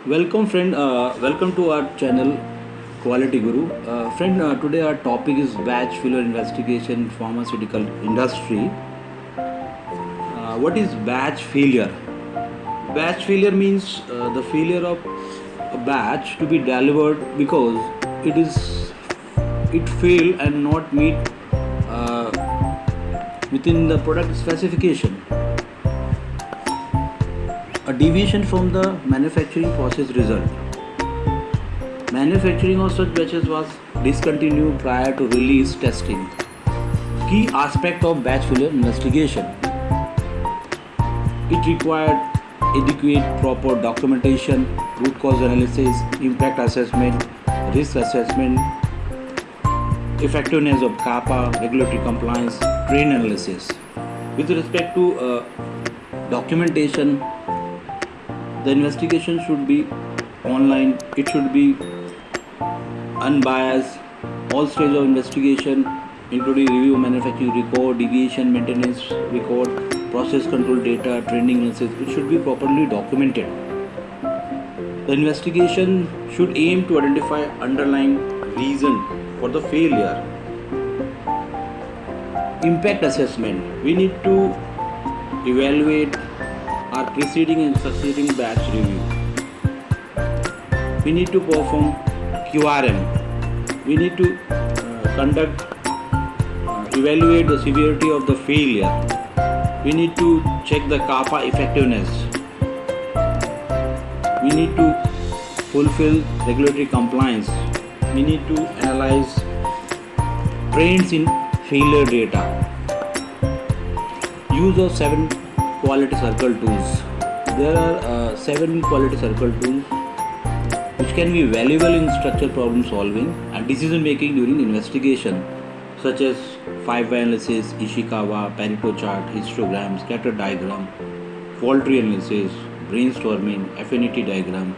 Welcome, friend. Welcome to our channel, Quality Guru. Friend, today our topic is batch failure investigation, pharmaceutical industry. What is batch failure? Batch failure means the failure of a batch to be delivered because it failed and not meet uh, within the product specification. A deviation from the manufacturing process result. Manufacturing of such batches was discontinued prior to release testing. Key aspect of batch failure investigation. It required adequate proper documentation, root cause analysis, impact assessment, risk assessment, effectiveness of CAPA, regulatory compliance, train analysis. With respect to documentation, the investigation should be online, it should be unbiased, all stages of investigation including review, manufacturing record, deviation, maintenance record, process control data, training analysis, it should be properly documented. The investigation should aim to identify underlying reason for the failure. Impact assessment, we need to evaluate our preceding and succeeding batch review. We need to perform QRM. We need to evaluate the severity of the failure. We need to check the CAPA effectiveness. We need to fulfill regulatory compliance. We need to analyze trends in failure data. Use of 7 quality circle tools. There are 7 quality circle tools which can be valuable in structured problem solving and decision making during investigation, such as 5-why analysis, Ishikawa, Pareto chart, histogram, scatter diagram, fault tree analysis, brainstorming, affinity diagram.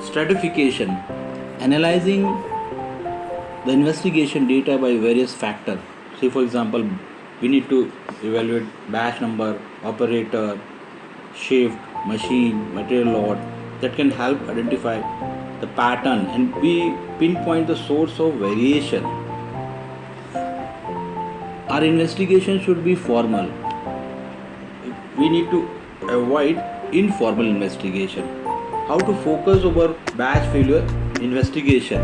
Stratification, analyzing the investigation data by various factors. Say for example, we need to evaluate batch number, operator, shift, machine, material lot. That can help identify the pattern and we pinpoint the source of variation. Our investigation should be formal. We need to avoid informal investigation. How to focus over batch failure investigation?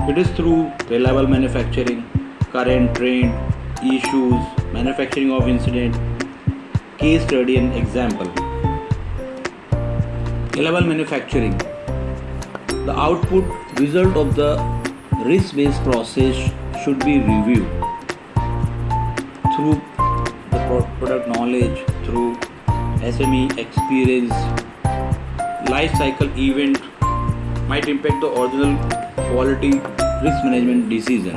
It is through reliable manufacturing, current trend, issues, manufacturing of incident, case study and example. Reliable manufacturing. The output result of the risk-based process should be reviewed through the product knowledge, through SME experience. Life cycle event might impact the original quality risk management decision.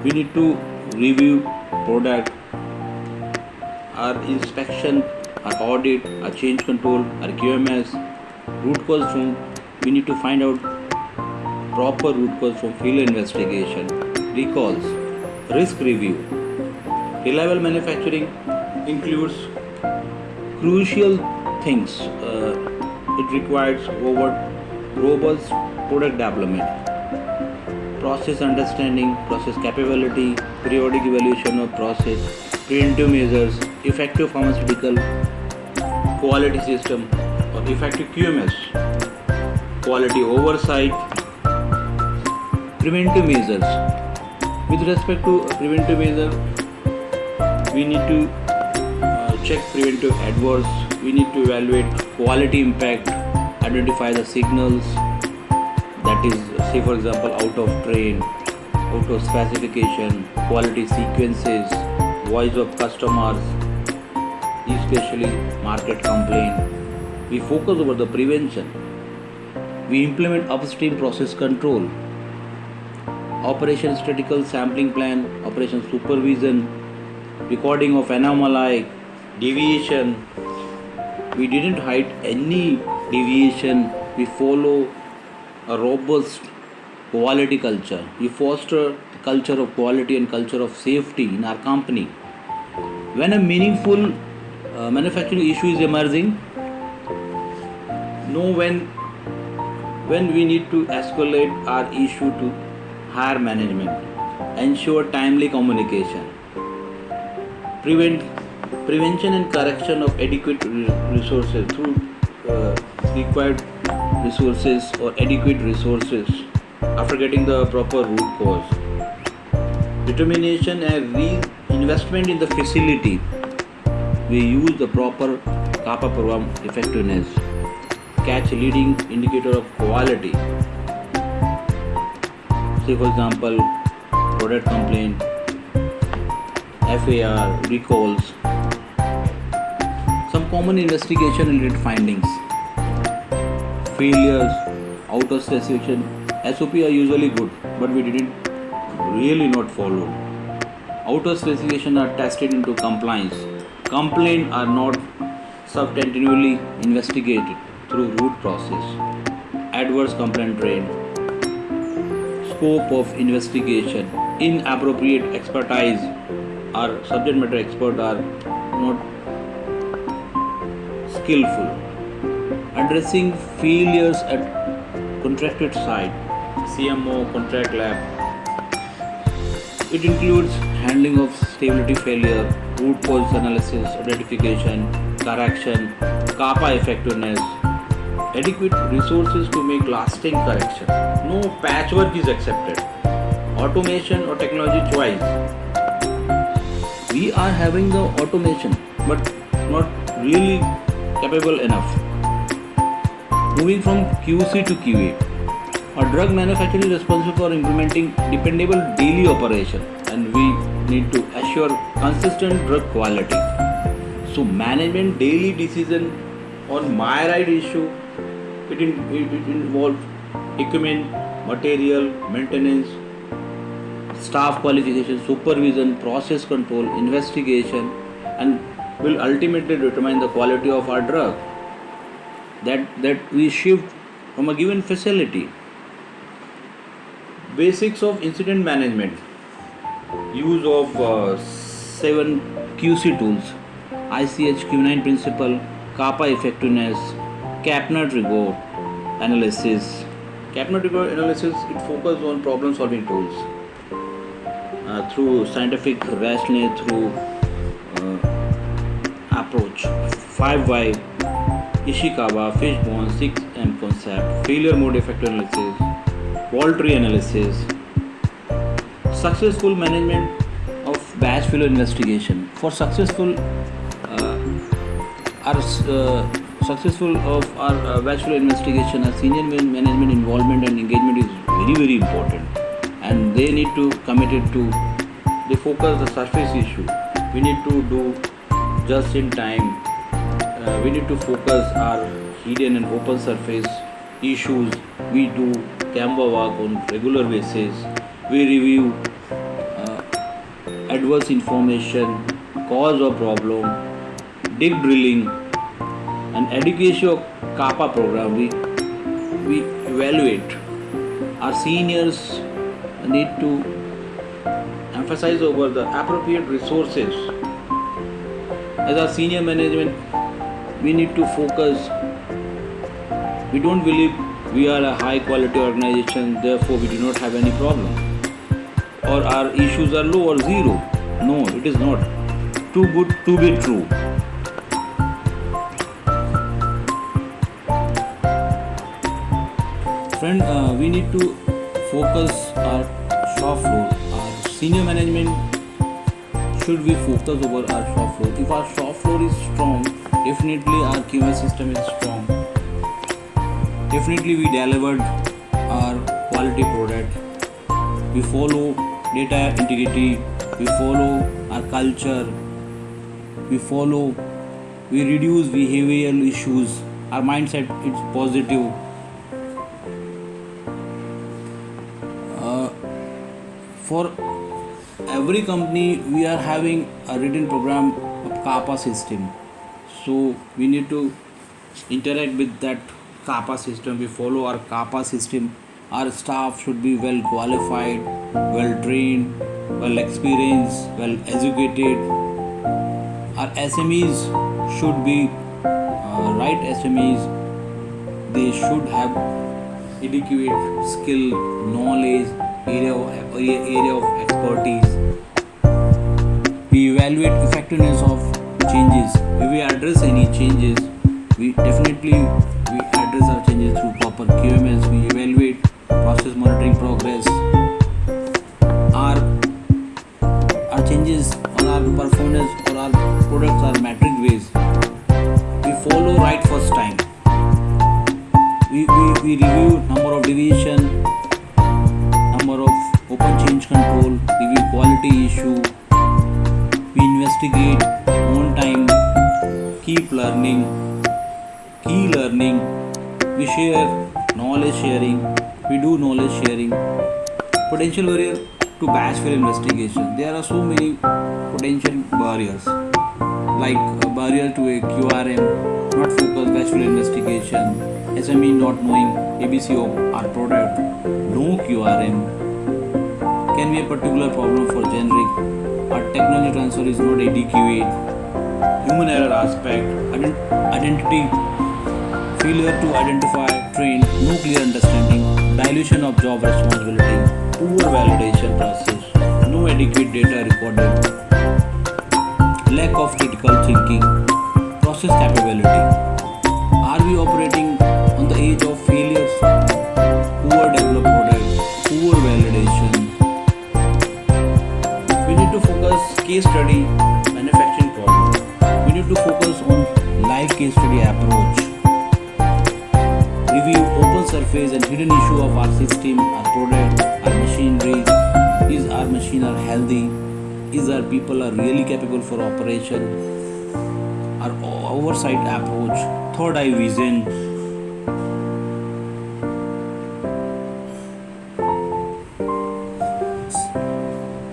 We need to review product, our inspection, our audit, our change control, our QMS, root cause from, we need to find out proper root cause from failure investigation, recalls, risk review. Reliable manufacturing includes crucial things. It requires robust product development, process understanding, process capability, periodic evaluation of process, preventive measures, effective pharmaceutical quality system or effective QMS, quality oversight, preventive measures. With respect to preventive measures, we need to check preventive adverse, we need to evaluate quality impact, identify the signals, that is say for example out of train, out of specification, quality sequences, voice of customers, especially market complaint. We focus over the prevention. We implement upstream process control, operation statistical sampling plan, operation supervision, recording of anomaly, deviation. We didn't hide any deviation. We follow a robust quality culture. We foster culture of quality and culture of safety in our company. When a meaningful manufacturing issue is emerging, know when we need to escalate our issue to higher management, ensure timely communication, prevention and correction of adequate resources through required resources or adequate resources after getting the proper root cause, determination and reinvestment in the facility. We use the proper kappa program effectiveness, catch leading indicator of quality. Say for example, product complaint, FAR, recalls. Some common investigation related findings: failures, out of specification. SOP are usually good, but we didn't really not follow. Out of specification are tested into compliance. Complaints are not substantively investigated through root process. Adverse complaint rate, scope of investigation, inappropriate expertise. Our subject matter expert are not skillful. Addressing failures at contracted site, CMO, contract lab. It includes handling of stability failure, root cause analysis, identification, correction, kappa effectiveness, adequate resources to make lasting correction. No patchwork is accepted. Automation or technology choice. We are having the automation, but not really capable enough. Moving from QC to QA. A drug manufacturer is responsible for implementing dependable daily operation, and we need to assure consistent drug quality. So management daily decision on my right issue, it involves equipment, material, maintenance, staff qualification, supervision, process control, investigation, and will ultimately determine the quality of our drug that we shift from a given facility. Basics of incident management: use of 7 QC tools, ICH Q9 principle, kappa effectiveness, Kapner trigger analysis. Kapner trigger analysis, it focuses on problem solving tools through scientific rationale, through approach 5Y, Ishikawa, Fishbone, 6M concept, failure mode effect analysis, wall tree analysis, successful management of batch failure investigation. For successful our batch failure investigation, our senior management involvement and engagement is very very important, and they need to committed to, they focus the surface issue. We need to do just in time. We need to focus our hidden and open surface issues. We do Canva work on regular basis. We review adverse information, cause of problem, dig drilling, and education of kappa program. We evaluate. Our seniors need to emphasize over the appropriate resources. As our senior management, we need to focus. We don't believe we are a high quality organization, therefore we do not have any problem, or our issues are low or zero. No, it is not. Too good to be true. Friend, we need to focus our shop floor. Our senior management should be focused over our shop floor. If our shop floor is strong, definitely our QA system is strong. Definitely we delivered our quality product. We follow data integrity. We follow our culture. We reduce behavioral issues. Our mindset is positive. For every company, we are having a written program of kappa system. So we need to interact with that kappa system. We follow our kappa system. Our staff should be well qualified, well trained, well experienced, well educated. Our SMEs should be right SMEs, they should have adequate skill, knowledge, area of expertise. We evaluate effectiveness of changes. If we address any changes, we definitely we address our changes through proper QMS. We evaluate process monitoring progress. Our our changes or our performance or our products are metric ways. We follow right first time. We review number of deviation, number of open change control, review quality issue. We investigate on time, keep learning, key learning. We share knowledge sharing. We do knowledge sharing. Potential barrier to batch fail investigation. There are so many potential barriers, like a barrier to a QRM, not focused batch fail investigation, SME not knowing ABC of our product, no QRM, can be a particular problem for generic. Our technology transfer is not adequate. Human error aspect, identity, failure to identify, train, no clear understanding, dilution of job responsibility, poor validation process, no adequate data recorded, lack of critical thinking, process capability. Are we operating on the edge of failures? Poor developed product, poor validation. We need to focus case study, manufacturing problem. We need to focus on live case study approach. Review open surface and hidden issue of our system, our product, our machinery. Is our machine are healthy? Is our people are really capable for operation? Our oversight approach, third eye vision.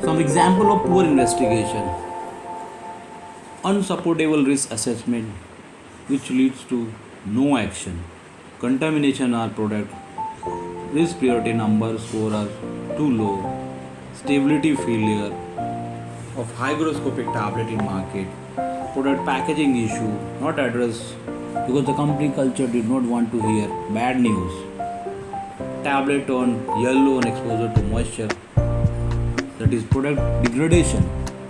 Some example of poor investigation. Unsupportable risk assessment, which leads to no action. Contamination our product. Risk priority number score are too low. Stability failure of hygroscopic tablet in market. Product packaging issue not addressed because the company culture did not want to hear bad news. Tablet turn yellow on exposure to moisture. That is product degradation.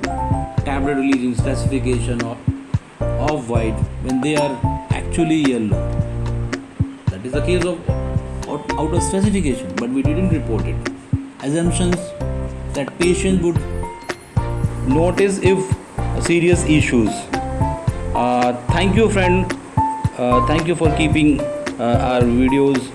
Tablet releasing specification of white when they are actually yellow. That is the case of out of specification, but we didn't report it. Assumptions that patient would notice if serious issues. Thank you, friend. Thank you for keeping our videos